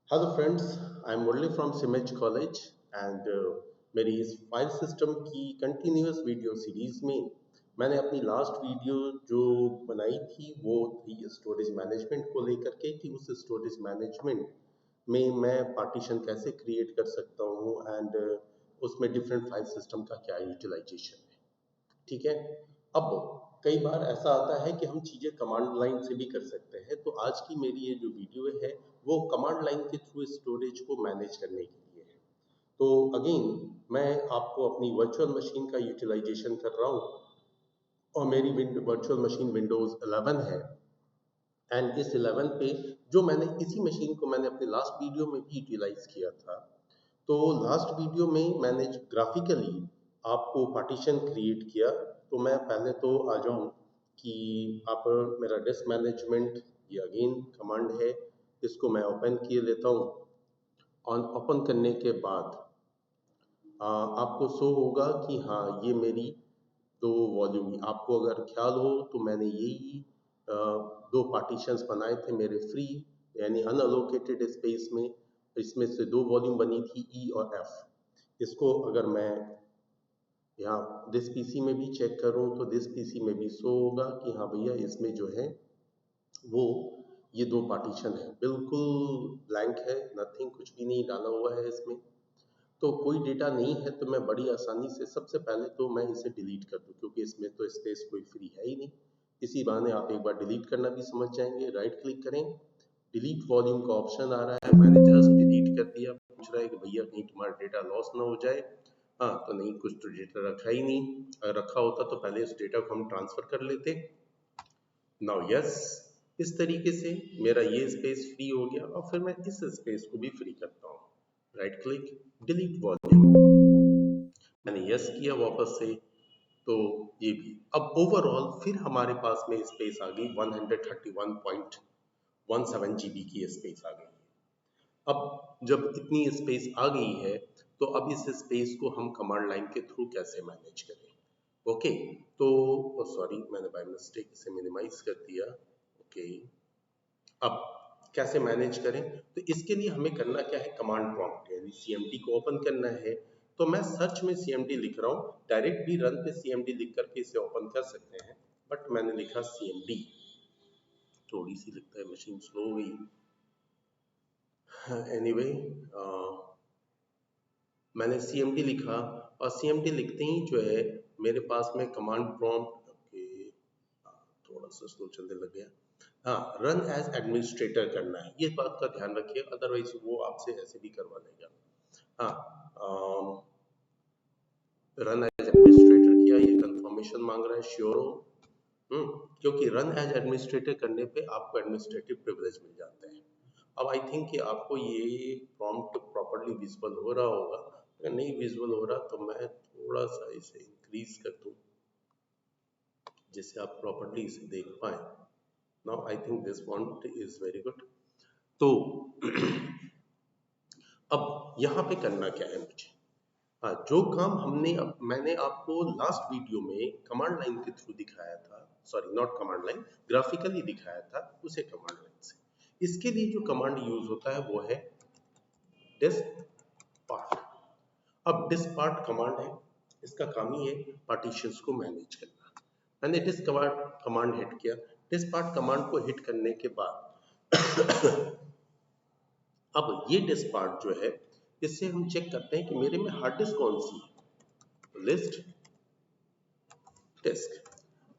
Hello friends, I am Murali from CIMAGE college and मेरी इस file system की कंटिन्यूअस वीडियो सीरीज में मैंने अपनी लास्ट वीडियो जो बनाई थी वो थी स्टोरेज मैनेजमेंट को लेकर के कि उस स्टोरेज मैनेजमेंट में मैं पार्टीशन कैसे क्रिएट कर सकता हूँ एंड उसमें डिफरेंट फाइल सिस्टम का क्या यूटिलाइजेशन है। ठीक है। अब कई बार ऐसा आता है कि हम चीज़ें कमांड लाइन से भी कर सकते हैं, तो आज की मेरी ये जो वीडियो है वो कमांड लाइन के थ्रू स्टोरेज को मैनेज करने के लिए है। तो अगेन मैं आपको अपनी वर्चुअल मशीन का यूटिलाइजेशन कर रहा हूँ और मेरी वर्चुअल मशीन विंडोज 11 है एंड इस 11 पे जो मैंने इसी मशीन को मैंने अपने लास्ट वीडियो में भी यूटिलाइज किया था। तो लास्ट वीडियो में मैंने ग्राफिकली आपको पार्टीशन क्रिएट किया। तो मैं पहले तो आ जाऊं कि आप मेरा डिस्क मैनेजमेंट ये अगेन कमांड है, इसको मैं ओपन किए लेता हूं। ऑन ओपन करने के बाद आपको शो होगा कि हाँ ये मेरी दो वॉल्यूम, आपको अगर ख्याल हो तो मैंने यही दो पार्टीशंस बनाए थे मेरे फ्री यानी अनअलोकेटेड स्पेस में। इसमें से दो वॉल्यूम बनी थी ई और एफ। इसको अगर मैं यहाँ दिस पीसी में भी चेक करूँ तो दिस पीसी में भी शो होगा कि हाँ भैया इसमें जो है वो ये दो पार्टीशन है, बिल्कुल ब्लैंक है, नथिंग, कुछ भी नहीं डाला हुआ है इसमें। तो कोई डेटा नहीं है तो मैं बड़ी आसानी से सबसे पहले तो मैं इसे डिलीट कर दूं क्योंकि इसमें तो स्पेस कोई फ्री है ही नहीं। इसी बहाने आप एक बार डिलीट करना भी समझ जाएंगे। राइट क्लिक करें, डिलीट वॉल्यूम का ऑप्शन आ रहा है, मैंने जस्ट डिलीट कर दिया। पूछ रहा है कि भैया कहीं तुम्हारा डेटा लॉस ना हो जाए। हाँ तो नहीं, कुछ तो डेटा रखा ही नहीं। अगर रखा होता तो पहले इस डेटा को हम ट्रांसफर कर लेते। नाउ यस, इस तरीके से मेरा ये स्पेस फ्री हो गया और फिर मैं इस स्पेस को भी फ्री करता हूँ। राइट क्लिक, डिलीट वॉल्यूम, मैंने यस किया वापस से। तो ये भी अब ओवरऑल फिर हमारे पास में स्पेस आ गई 131.17 जीबी की स्पेस आ गई। अब जब इतनी स्पेस आ गई है तो अब इस स्पेस को हम कमांड लाइन के थ्रू कैसे मैनेज करें। ओके, तो सॉरी मैंने बाय मिस्टेक इसे मिनिमाइज कर दिया। ओके, अब कैसे मैनेज करें, तो इसके लिए हमें करना क्या है, कमांड प्रॉम्प्ट यानी सीएमडी को ओपन करना है। तो मैं सर्च में सीएमडी लिख रहा हूँ, डायरेक्ट भी रन पे सीएमडी लिख करके इसे ओपन कर सकते हैं, बट मैंने लिखा सीएमडी। थोड़ी सी लगता है मशीन स्लो हो गई। एनीवे मैंने सीएमडी लिखा और सीएमडी लिखते ही जो है मेरे पास में कमांड प्रॉम्प्ट ओके थोड़ा सा स्लो चलने लग गया। हाँ, रन एज एडमिनिस्ट्रेटर करना है, ये बात का ध्यान रखिए, अदरवाइज वो आपसे ऐसे भी करवा लेगा। हाँ, रन एज एडमिनिस्ट्रेटर किया, ये कंफर्मेशन मांग रहा है, श्योर हो। क्योंकि रन एज एडमिनिस्ट्रेटर करने पे आपको एडमिनिस्ट्रेटिव प्रिविलेज मिल जाता है। अब आई थिंक कि आपको ये प्रॉम्प्ट प्रॉपर्ली विजुअल हो रहा होगा, अगर नहीं विजुअल हो रहा तो मैं थोड़ा सा इसे इंक्रीज कर दूं जिससे आप प्रॉपर्ली इसे देख पाए। Now I think this font is very good. तो अब यहाँ पे करना क्या है मुझे, हाँ जो काम मैंने आपको लास्ट वीडियो में कमांड लाइन के थ्रू दिखाया था, sorry not command line, graphically दिखाया था, उसे कमांड लाइन से। इसके लिए जो कमांड यूज होता है वो है डिस्क पार्ट। अब डिस्क पार्ट कमांड है, इसका काम ही है पार्टीशंस को मैनेज करना। मैंने डिस्क कमांड हिट किया। डिस्क पार्ट कमांड को हिट करने के बाद अब ये डिस्क पार्ट जो है इससे हम चेक करते हैं कि मेरे में हार्ड डिस्क कौन सी है। लिस्ट डिस्क,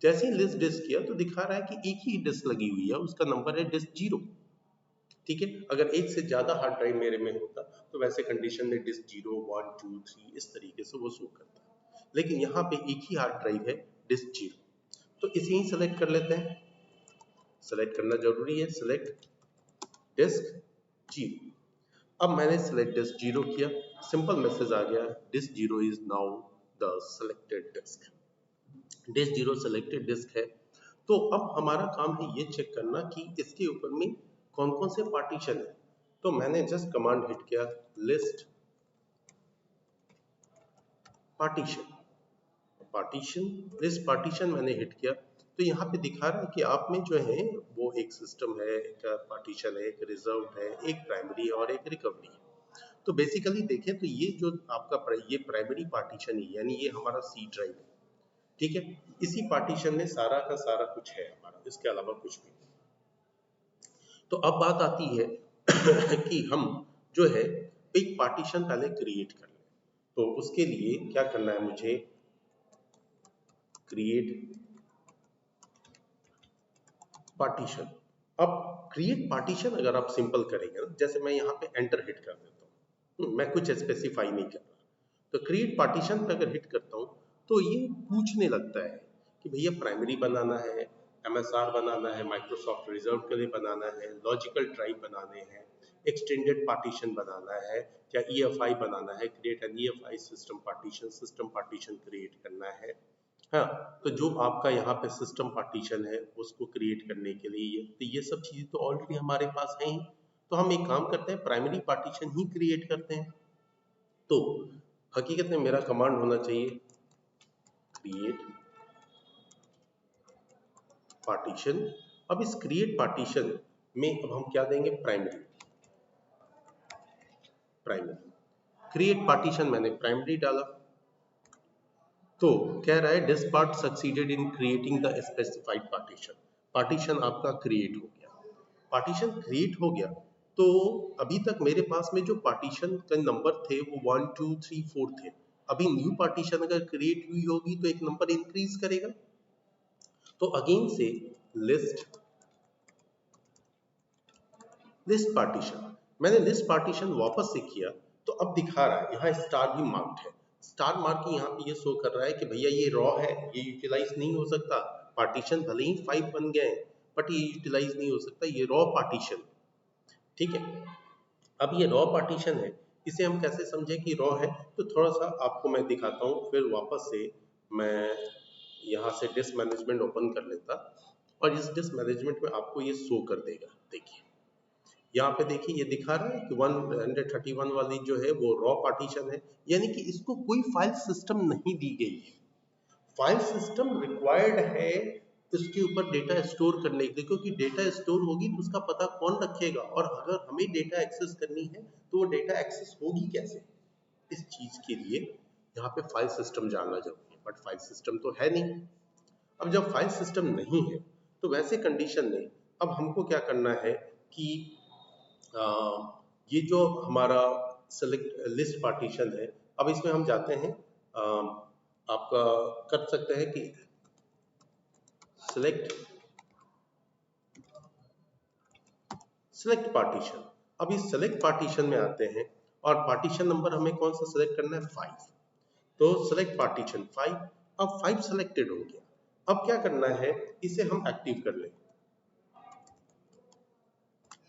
जैसे ही लिस्ट डिस्क किया तो दिखा रहा है कि एक ही डिस्क लगी हुई है, उसका नंबर है डिस्क 0। ठीक है, अगर एक से ज्यादा हार्ड ड्राइव मेरे में होता तो वैसे कंडीशन में डिस्क 0 1 2 3 इस तरीके से वो शो करता है, लेकिन यहाँ पे एक ही हार्ड ड्राइव है डिस्क 0। तो इसे ही सेलेक्ट कर लेते हैं, सेलेक्ट करना जरूरी है, सेलेक्ट डिस्क 0। अब मैंने सेलेक्ट डिस्क 0 किया, सिंपल मैसेज आ गया, disk 0 is now the selected disk. Disk 0 selected disk है। तो अब हमारा काम है ये चेक करना कि इसके ऊपर में कौन कौन से पार्टीशन है। तो मैंने जस्ट कमांड हिट किया, list partition, partition list partition मैंने हिट किया। तो यहाँ पे दिखा रहा है कि आप में जो है वो एक सिस्टम है, एक पार्टीशन है, एक रिजर्व है, एक प्राइमरी है और एक रिकवरी है। तो बेसिकली देखें तो ये जो आपका ये प्राइमरी पार्टीशन है, यानी ये हमारा सी ड्राइव है, ठीक है। इसी पार्टीशन में सारा का सारा कुछ है हमारा, इसके अलावा कुछ भी नहीं। तो अब बात आती है कि हम जो है एक पार्टीशन पहले क्रिएट कर लें। तो उसके लिए क्या करना है मुझे, क्रिएट पार्टीशन। अब क्रिएट पार्टीशन अगर आप सिंपल करेंगे ना, जैसे मैं यहाँ पे एंटर हिट कर देता हूँ, मैं कुछ स्पेसिफाई नहीं कर रहा, तो क्रिएट पार्टीशन पे अगर हिट करता हूँ तो ये पूछने लगता है कि भैया प्राइमरी बनाना है, एमएसआर बनाना है, माइक्रोसॉफ्ट रिजर्व के लिए बनाना है, लॉजिकल ड्राइव बनाने हैं, एक्सटेंडेड पार्टीशन बनाना है, क्या ईएफआई बनाना है, create an EFI system partition create करना है। हाँ, तो जो आपका यहाँ पे सिस्टम पार्टीशन है उसको क्रिएट करने के लिए तो ये सब चीज़ें तो ऑलरेडी हमारे पास हैं ही। तो हम एक काम करते हैं, प्राइमरी पार्टीशन ही क्रिएट करते हैं। तो हकीकत में मेरा कमांड होना चाहिए क्रिएट पार्टीशन। अब इस क्रिएट पार्टीशन में अब हम क्या देंगे, प्राइमरी। क्रिएट पार्टीशन मैंने प्राइमरी डाला, तो कह रहा है this part succeeded in creating the specified partition. Partition आपका क्रिएट हो गया। पार्टीशन क्रिएट हो गया तो अभी तक मेरे पास में जो पार्टीशन का नंबर थे वो 1 2 3 4 थे। अभी न्यू पार्टीशन अगर क्रिएट हुई होगी तो एक नंबर इंक्रीज करेगा। तो अगेन से लिस्ट पार्टीशन, मैंने लिस्ट पार्टीशन वापस से किया तो अब दिखा रहा है यहाँ स्टार भी मार्क्ड है। स्टार मार्क यहाँ पे ये शो कर रहा है कि भैया ये रॉ है, ये यूटिलाइज नहीं हो सकता। पार्टीशन भले ही 5 बन गए बट ये यूटिलाइज नहीं हो सकता, ये रॉ पार्टीशन, ठीक है। अब ये रॉ पार्टीशन है, इसे हम कैसे समझें कि रॉ है, तो थोड़ा सा आपको मैं दिखाता हूँ। फिर वापस से मैं यहाँ से डिस्क मैनेजमेंट ओपन कर लेता और इस डिस्क मैनेजमेंट में आपको ये शो कर देगा। देखिए यहाँ पे देखिए ये दिखा रहा है कि 131 वाली जो है वो रॉ पार्टीशन है, यानी कि इसको कोई फाइल सिस्टम नहीं दी गई है। फाइल सिस्टम रिक्वायर्ड है इसके ऊपर डेटा स्टोर करने के लिए, क्योंकि डेटा स्टोर होगी तो उसका पता कौन रखेगा, और अगर हमें डेटा एक्सेस करनी है तो वो डेटा एक्सेस होगी कैसे। इस चीज के लिए यहाँ पे फाइल सिस्टम जानना जरूरी है, बट फाइल सिस्टम तो है नहीं। अब जब फाइल सिस्टम नहीं है तो वैसे कंडीशन में अब हमको क्या करना है कि ये जो हमारा सेलेक्ट लिस्ट पार्टीशन है, अब इसमें हम जाते हैं, आपका कर सकते हैं कि सिलेक्ट पार्टीशन। अब इस सेलेक्ट पार्टीशन में आते हैं और पार्टीशन नंबर हमें कौन सा सेलेक्ट करना है, 5। तो सेलेक्ट पार्टीशन 5। अब 5 सेलेक्टेड हो गया। अब क्या करना है, इसे हम एक्टिव कर लें।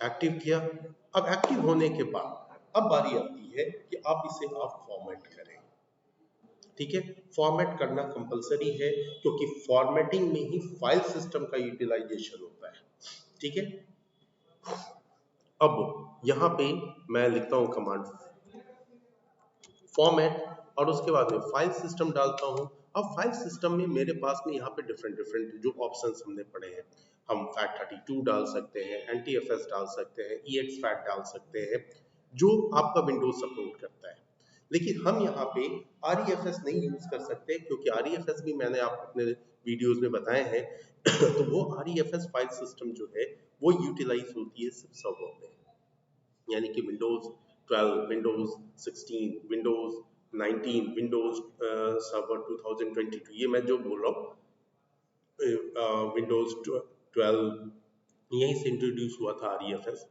एक्टिव किया। अब एक्टिव होने के बाद अब बारी आती है कि आप इसे फॉर्मेट करें। ठीक है, फॉर्मेट करना कंपलसरी है क्योंकि फॉर्मेटिंग में ही फाइल सिस्टम का यूटिलाइजेशन होता है। ठीक है, अब यहाँ पे मैं लिखता हूँ कमांड फॉर्मेट और उसके बाद में फाइल सिस्टम डालता हूँ। अब फाइल सिस्टम में मेरे पास में यहाँ पे डिफरेंट जो ऑप्शंस हमने पढ़े हैं, हम FAT32 डाल सकते हैं, NTFS डाल सकते हैं, EXFAT डाल सकते हैं, जो आपका विंडोज सपोर्ट करता है। लेकिन हम यहाँ पे REFS नहीं यूज कर सकते क्योंकि REFS भी मैंने आपको अपने वीडियोस में बताए हैं तो वो REFS फाइल सिस्टम जो है वो यूटिलाइज होती है सिर्फ सर्वर में, यानी कि Windows 12, Windows 16, Windows 19, Windows server 2022, ये मैं जो बोल रहा हूँ विंडोज 12 यहीं से इंट्रोड्यूस हुआ था REFS।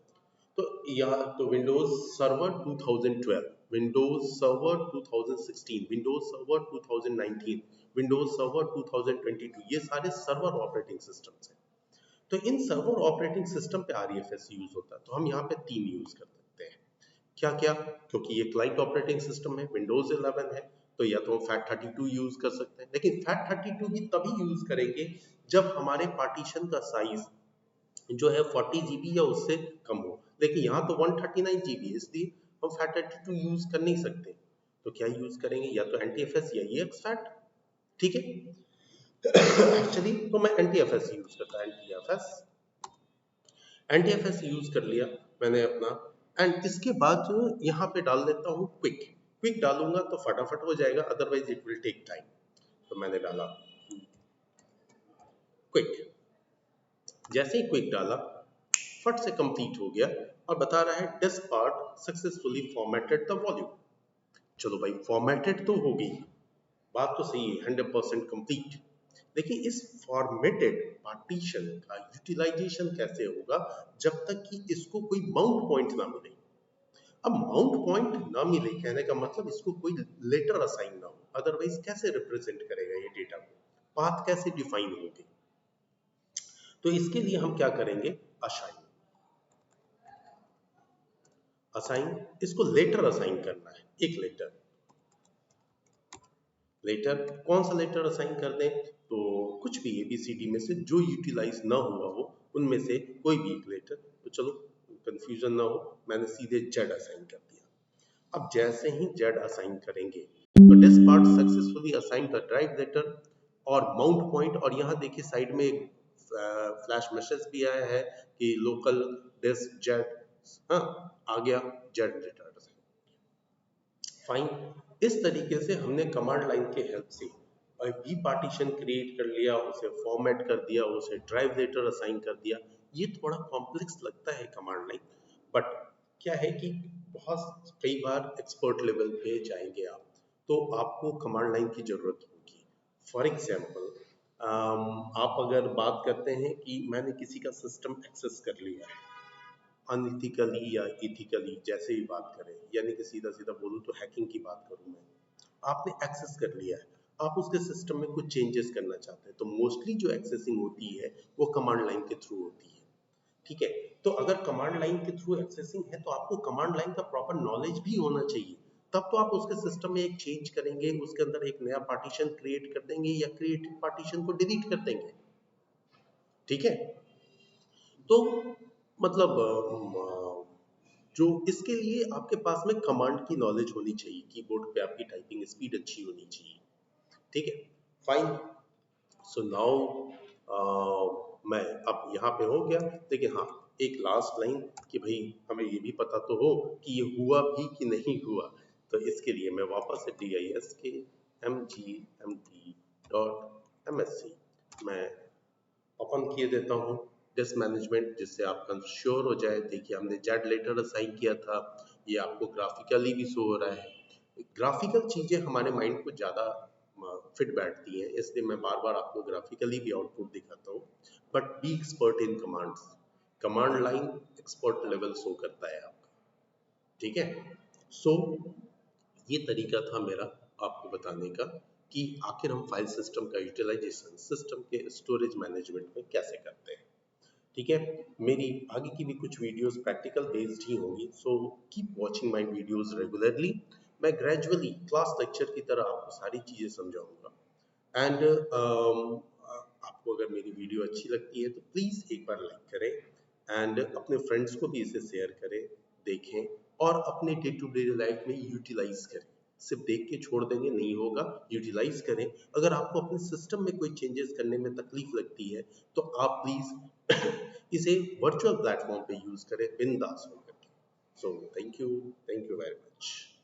तो यहाँ तो Windows server 2012, Windows server 2016, Windows server 2019, Windows server 2022, ये सारे सर्वर ऑपरेटिंग सिस्टम्स हैं। तो इन सर्वर ऑपरेटिंग सिस्टम पे REFS यूज होता है। तो हम यहाँ पे 3 यूज कर सकते हैं। क्या क्या, क्योंकि ये क्लाइंट ऑपरेटिंग सिस्टम है, विंडोज 11 है, तो या तो हम FAT32 यूज कर सकते हैं। लेकिन FAT32 भी तभी यूज करेंगे जब हमारे पार्टीशन का साइज जो है 40 GB या उससे कम हो। लेकिन यहाँ तो 139 GB है, इसलिए हम FAT32 यूज कर नहीं सकते। तो क्या यूज करेंगे, या तो NTFS या EXFAT। ठीक है, एक्चुअली तो मैं NTFS यूज करता, NTFS यूज कर लिया मैंने अपना। एंड इसके बाद यहाँ पे डाल देता हूँ क्विक। क्विक डालूंगा तो फटाफट हो जाएगा, otherwise it will take time. तो मैंने डाला क्विक। जैसे ही क्विक डाला, फट से कंप्लीट हो गया और बता रहा है this part successfully formatted the volume. चलो भाई, फॉर्मेटेड तो हो गई, बात तो सही है, 100% कंप्लीट। लेकिन इस फॉर्मेटेड पार्टीशन का यूटिलाइजेशन कैसे होगा जब तक कि इसको कोई माउंट पॉइंट ना मिले। अब माउंट पॉइंट ना मिले कहने का मतलब इसको कोई लेटर असाइन ना हो, अदरवाइज कैसे रिप्रेजेंट करेगा ये डेटा को, पाथ कैसे डिफाइन होंगे। तो इसके लिए हम क्या करेंगे, असाइन। असाइन, इसको लेटर असाइन करना है, एक लेटर। लेटर कौन सा लेटर असाइन कर दें, तो कुछ भी ABCD में से जो यूटिलाइज ना हुआ हो उनमें से कोई भी एक लेटर। तो चलो कंफ्यूजन ना हो, मैंने सीधे जेड असाइन कर दिया। अब जैसे ही जेड असाइन करेंगे तो this part successfully assign the drive letter और माउंट पॉइंट। और यहाँ देखिए साइड में एक फ्लैश मैसेज भी आया है कि लोकल दिस जेड, हाँ आ गया जेड लेटर। फाइन। इस तरीके से हमने कमांड लाइन के हेल्प से बी पार्टीशन क्रिएट कर लिया, उसे फॉर्मेट कर दिया, उसे ड्राइव लेटर असाइन कर दिया। ये थोड़ा कॉम्प्लेक्स लगता है कमांड लाइन, बट क्या है कि बहुत कई बार एक्सपर्ट लेवल पे जाएंगे आप तो आपको कमांड लाइन की जरूरत होगी। फॉर एग्जाम्पल, आप अगर बात करते हैं कि मैंने किसी का सिस्टम एक्सेस कर लिया है अनइथिकली या इथिकली, जैसे ही बात करें, यानी कि सीधा सीधा बोलूं तो हैकिंग की बात करूं मैं, आपने एक्सेस कर लिया है, आप उसके सिस्टम में कुछ चेंजेस करना चाहते हैं, तो मोस्टली जो एक्सेसिंग होती है वो कमांड लाइन के थ्रू होती है। ठीक है, तो अगर कमांड लाइन के थ्रू एक्सेसिंग है तो आपको कमांड लाइन का प्रॉपर नॉलेज भी होना चाहिए, तब तो आप उसके सिस्टम में एक चेंज करेंगे, उसके अंदर एक नया पार्टीशन क्रिएट कर देंगे या क्रिएटेड पार्टीशन को डिलीट कर देंगे। ठीक है, तो मतलब जो इसके लिए आपके पास में कमांड की नॉलेज होनी चाहिए, कीबोर्ड पे आपकी टाइपिंग स्पीड अच्छी होनी चाहिए। ठीक है, फाइन। सो नाउ मैं अब यहाँ पे हो गया, लेकिन हाँ एक लास्ट लाइन कि भाई हमें ये भी पता तो हो कि ये हुआ भी कि नहीं हुआ। तो इसके लिए मैं वापस से diskmgmt.msc मैं ओपन किए देता हूँ डिस्क मैनेजमेंट, जिससे आप श्योर हो जाए। देखिए हमने जेड लेटर असाइन किया था, ये आपको ग्राफिकली भी शो हो रहा है। ग्राफिकल चीजें हमारे माइंड को ज्यादा फिट बैठती हैं, इसलिए मैं बार बार आपको ग्राफिकली भी आउटपुट दिखाता हूँ। But be expert in commands, command line expert level show करता है आपका। ठीक है, सो ये तरीका था मेरा आपको बताने का कि आखिर हम फाइल सिस्टम का यूटिलाइजेशन सिस्टम के स्टोरेज मैनेजमेंट में कैसे करते हैं। ठीक है, मेरी आगे की भी कुछ वीडियोस प्रैक्टिकल बेस्ड ही होंगी, so keep watching my videos regularly. मैं ग्रेजुअली क्लास लेक्चर की तरह आपको सारी चीज़ें समझाऊंगा। एंड आपको अगर मेरी वीडियो अच्छी लगती है तो प्लीज़ एक बार लाइक करें एंड अपने फ्रेंड्स को भी इसे शेयर करें, देखें और अपने डे टू डे लाइफ में यूटिलाइज करें। सिर्फ देख के छोड़ देंगे नहीं होगा, यूटिलाइज करें। अगर आपको अपने सिस्टम में कोई चेंजेस करने में तकलीफ लगती है तो आप प्लीज़ इसे वर्चुअल प्लेटफॉर्म पे यूज़ करें बिंदास होकर के। So thank you very much.